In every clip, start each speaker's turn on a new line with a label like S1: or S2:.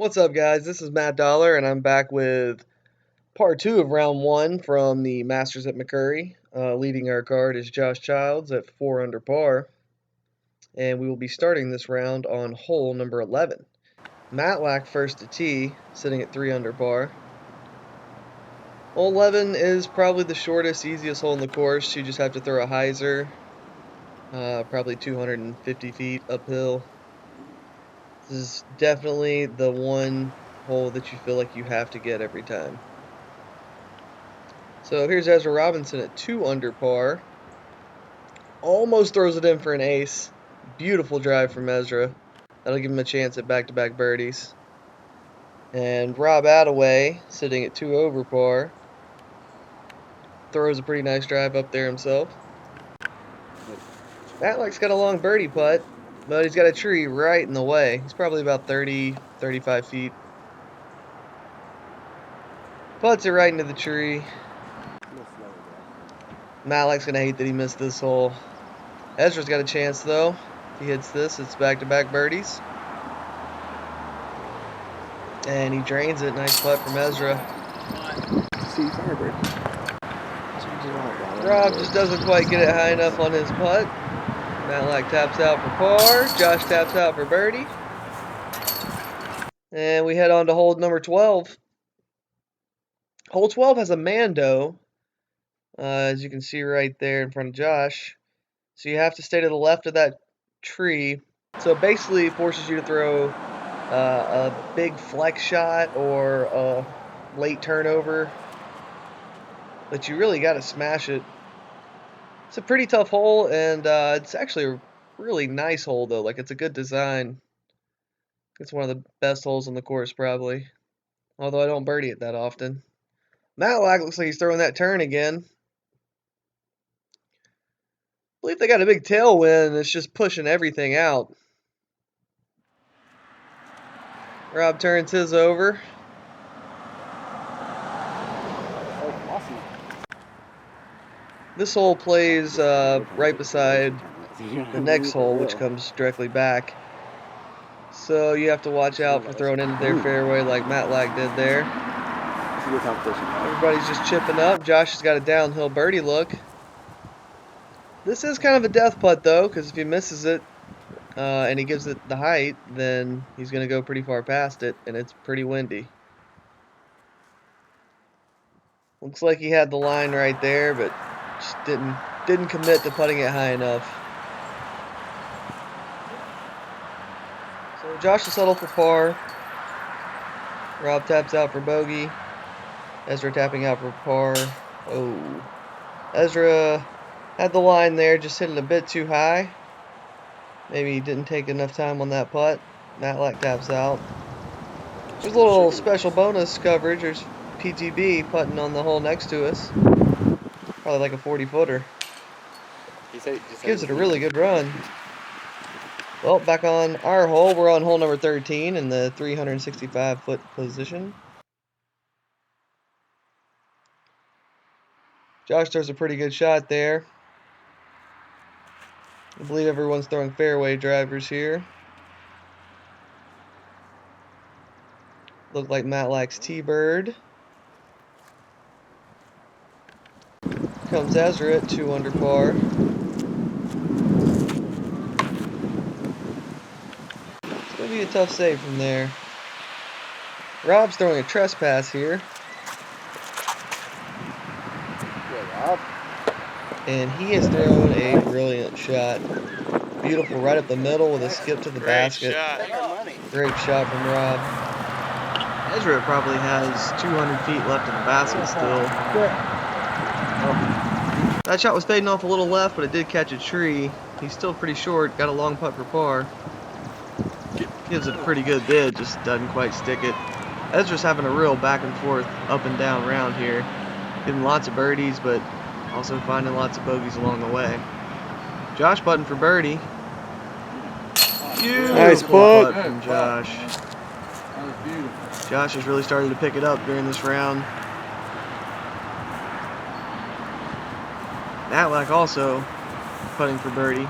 S1: What's up, guys? This is Matt Dollar, and I'm back with part 2 of round 1 from the Masters at McCurry. Leading our card is Josh Childs at 4 under par, and we will be starting this round on hole number 11. Matlack first to tee, sitting at 3 under par. Hole 11 is probably the shortest, easiest hole in the course. You just have to throw a hyzer, probably 250 feet uphill. This is definitely the one hole that you feel like you have to get every time. So here's Ezra Robinson at 2 under par. Almost throws it in for an ace. Beautiful drive from Ezra. That'll give him a chance at back-to-back birdies. And Rob Attaway, sitting at 2 over par, throws a pretty nice drive up there himself. Matlack's got a long birdie putt, but he's got a tree right in the way. He's probably about 30, 35 feet. Putts it right into the tree. Matlack's going to hate that he missed this hole. Ezra's got a chance, though. If he hits this, it's back-to-back birdies. And he drains it. Nice putt from Ezra. Rob just doesn't quite get it high enough on his putt. Matlack taps out for par. Josh taps out for birdie. And we head on to hole number 12. Hole 12 has a Mando, as you can see right there in front of Josh. So you have to stay to the left of that tree. So it basically forces you to throw a big flex shot or a late turnover. But you really got to smash it. It's a pretty tough hole, and it's actually a really nice hole, though. Like, it's a good design. It's one of the best holes on the course, probably. Although I don't birdie it that often. Matlack looks like he's throwing that turn again. I believe they got a big tailwind, and it's just pushing everything out. Rob turns his over. This hole plays right beside the next hole, which comes directly back. So you have to watch out for throwing into their fairway like Matlack did there. Everybody's just chipping up. Josh has got a downhill birdie look. This is kind of a death putt, though, because if he misses it and he gives it the height, then he's going to go pretty far past it, and it's pretty windy. Looks like he had the line right there, but just didn't commit to putting it high enough. So Josh will settle for par. Rob taps out for bogey. Ezra tapping out for par. Oh. Ezra had the line there, just hit it a bit too high. Maybe he didn't take enough time on that putt. Matlack taps out. There's a little special bonus coverage. There's PTB putting on the hole next to us. Probably like a 40-footer. Gives it a really good run. Well, back on our hole. We're on hole number 13 in the 365-foot position. Josh throws a pretty good shot there. I believe everyone's throwing fairway drivers here. Look like Matlack's T-Bird. Comes Ezra at 2 under par. It's going to be a tough save from there. Rob's throwing a trespass here. And he has thrown a brilliant shot. Beautiful right up the middle with a skip to the basket. Great shot from Rob. Ezra probably has 200 feet left in the basket still. That shot was fading off a little left, but it did catch a tree. He's still pretty short. Got a long putt for par. Gives it a pretty good bid, just doesn't quite stick it. Ezra's having a real back and forth, up and down round here. Getting lots of birdies, but also finding lots of bogeys along the way. Josh putting for birdie. Beautiful
S2: nice putt
S1: from Josh.
S2: That was beautiful.
S1: Josh is really starting to pick it up during this round. Matlack also putting for birdie.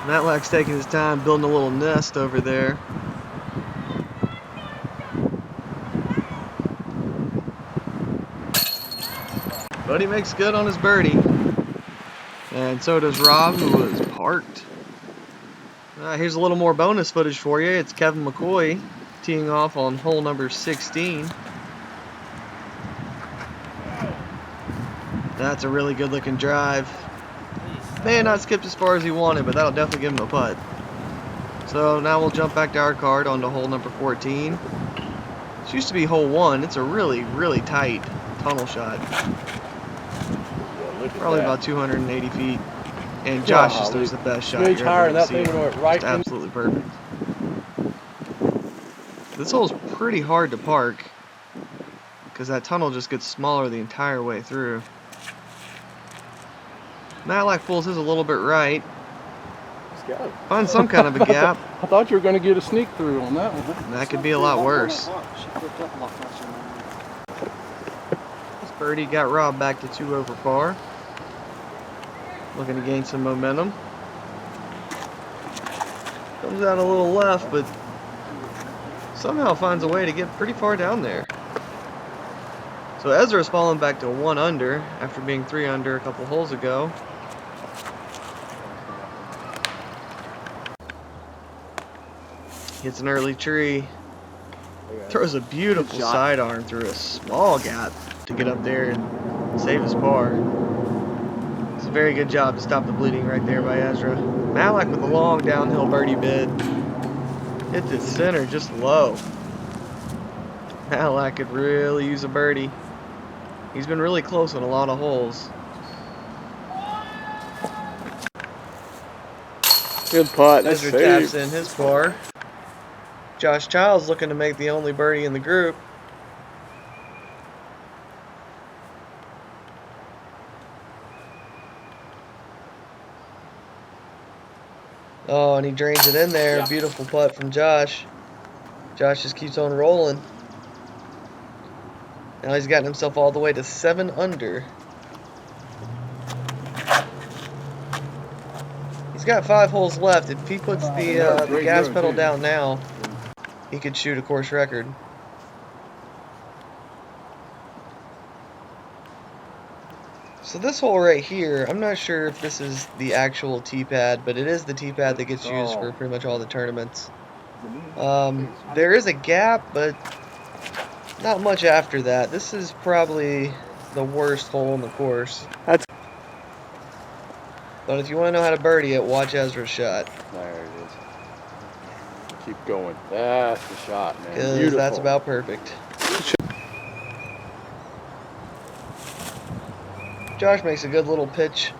S1: Matlack's taking his time building a little nest over there. But he makes good on his birdie. And so does Rob, who was parked. Here's a little more bonus footage for you. It's Kevin McCoy teeing off on hole number 16. That's a really good looking drive. May have not skipped as far as he wanted, but that'll definitely give him a putt. So now we'll jump back to our card onto hole number 14. This used to be hole 1. It's a really, really tight tunnel shot. Probably about 280 feet. And Josh just throws the best shot you're ever going to see. Just absolutely perfect. This hole's pretty hard to park because that tunnel just gets smaller the entire way through. Matlack pulls his a little bit right. Finds some kind of a gap.
S2: I thought you were going to get a sneak through on that one.
S1: That could be a lot worse. This birdie got Rob back to 2 over par. Looking to gain some momentum. Comes out a little left, but somehow finds a way to get pretty far down there. So Ezra's fallen back to 1 under after being 3 under a couple holes ago. Hits an early tree. Throws a beautiful sidearm through a small gap to get up there and save his par. It's a very good job to stop the bleeding right there by Ezra. Matlack with a long downhill birdie bid. Hit the center just low. Matlack could really use a birdie. He's been really close on a lot of holes.
S2: Good putt.
S1: Ezra taps in his par. Josh Childs looking to make the only birdie in the group. Oh, and he drains it in there. Yeah. Beautiful putt from Josh. Josh just keeps on rolling. Now he's gotten himself all the way to 7 under. He's got 5 holes left. If he puts the gas pedal down now, he could shoot a course record. So this hole right here, I'm not sure if this is the actual tee pad, but it is the tee pad that gets used for pretty much all the tournaments. There is a gap, but not much after that. This is probably the worst hole in the course. But if you want to know how to birdie it, watch Ezra's shot.
S2: There it is. Keep going. That's the shot, man.
S1: Because that's about perfect. Josh makes a good little pitch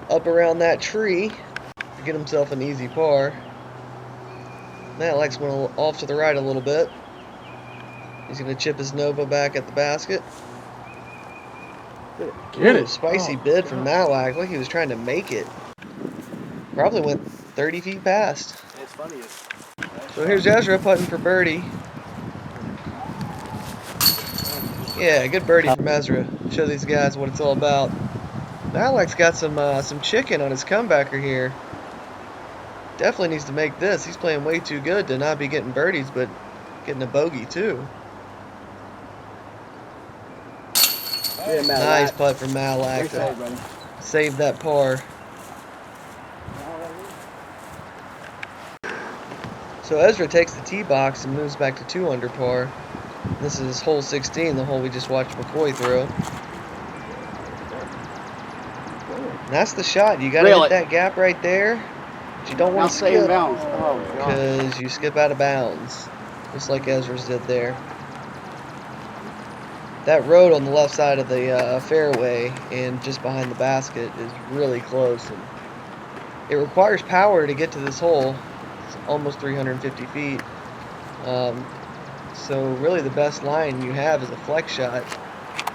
S1: up around that tree to get himself an easy par. Matlack's went off to the right a little bit. He's going to chip his Nova back at the basket.
S2: Get it.
S1: Spicy bid from Matlack. Like he was trying to make it. Probably went 30 feet past.
S3: It's funny.
S1: So here's Ezra putting for birdie. Yeah, good birdie from Ezra. Show these guys what it's all about. Matlack's got some chicken on his comebacker here. Definitely needs to make this. He's playing way too good to not be getting birdies, but getting a bogey too.
S3: Yeah,
S1: nice putt from Matlack to save that par. So Ezra takes the tee box and moves back to 2 under par. This is hole 16, the hole we just watched McCoy throw. And that's the shot. You got to hit that gap right there. But you don't want to skip because you skip out of bounds, just like Ezra's did there. That road on the left side of the fairway and just behind the basket is really close. And it requires power to get to this hole. It's almost 350 feet. So really the best line you have is a flex shot.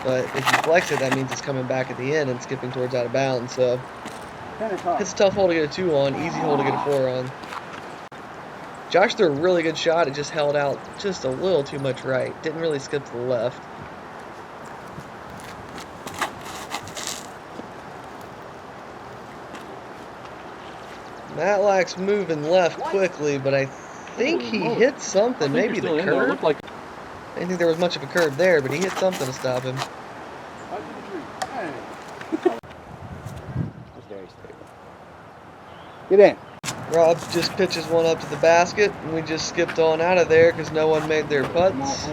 S1: But if you flex it, that means it's coming back at the end and skipping towards out of bounds. So it's a tough hole to get a 2 on, easy hole to get a 4 on. Josh threw a really good shot. It just held out just a little too much right. Didn't really skip to the left. Matlack's moving left quickly, but I think he hit something. Maybe the curb?
S2: Like
S1: I didn't think there was much of a curb there, but he hit something to stop him.
S3: Very stable. Get in.
S1: Rob just pitches one up to the basket, and we just skipped on out of there because no one made their putts.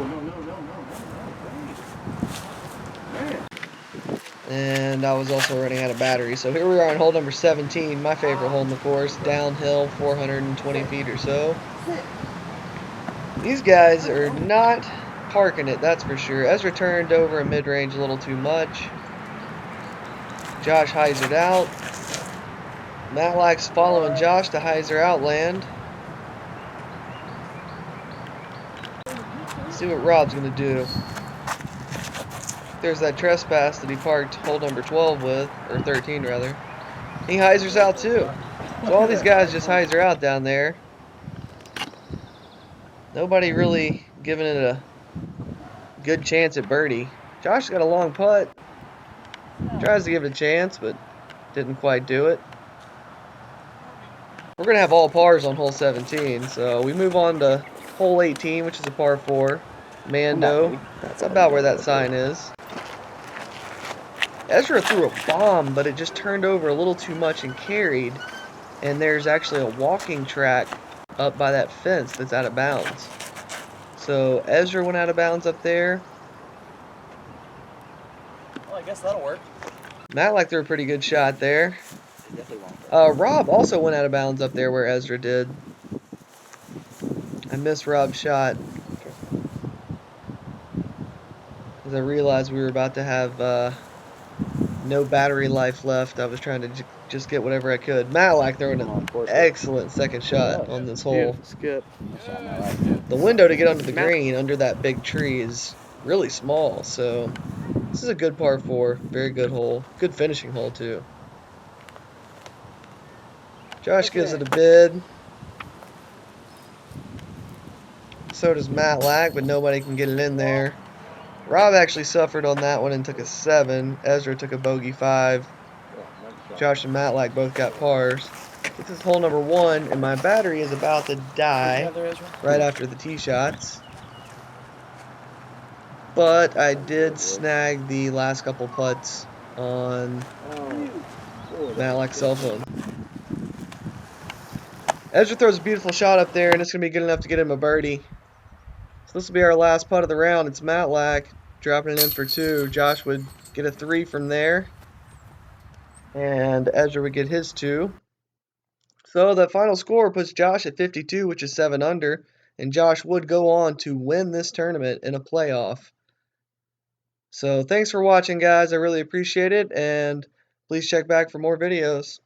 S1: And I was also running out of battery. So here we are on hole number 17, my favorite hole in the course, downhill 420 feet or so. These guys are not parking it, that's for sure. Ezra turned over a mid-range a little too much. Josh hyzered out. Matlack's following Josh to hyzer outland. See what Rob's going to do. There's that trespass that he parked hole number 12 with, or 13 rather. He hyzers out too. So all these guys just hyzer out down there. Nobody really giving it a good chance at birdie. Josh got a long putt. Tries to give it a chance, but didn't quite do it. We're going to have all pars on hole 17, so we move on to hole 18, which is a par 4. Mando. That's about where that sign is. Ezra threw a bomb, but it just turned over a little too much and carried. And there's actually a walking track up by that fence that's out of bounds. So Ezra went out of bounds up there.
S4: Well, I guess that'll work.
S1: Matlack threw a pretty good shot there. Rob also went out of bounds up there where Ezra did. I missed Rob's shot. Because I realized we were about to have no battery life left. I was trying to just get whatever I could. Matlack throwing an excellent second shot on this hole.
S2: skip.
S1: The window to get onto the green under that big tree is really small, so this is a good par 4. Very good hole. Good finishing hole, too. Josh gives it a bid. So does Matlack, but nobody can get it in there. Rob actually suffered on that one and took a 7. Ezra took a bogey 5. Josh and Matlack both got pars. This is hole number 1, and my battery is about to die right after the tee shots. But I did snag the last couple putts on Matlack's cell phone. Ezra throws a beautiful shot up there, and it's going to be good enough to get him a birdie. So this will be our last putt of the round. It's Matlack dropping it in for 2. Josh would get a 3 from there. And Ezra would get his 2. So the final score puts Josh at 52, which is 7 under. And Josh would go on to win this tournament in a playoff. So thanks for watching, guys. I really appreciate it. And please check back for more videos.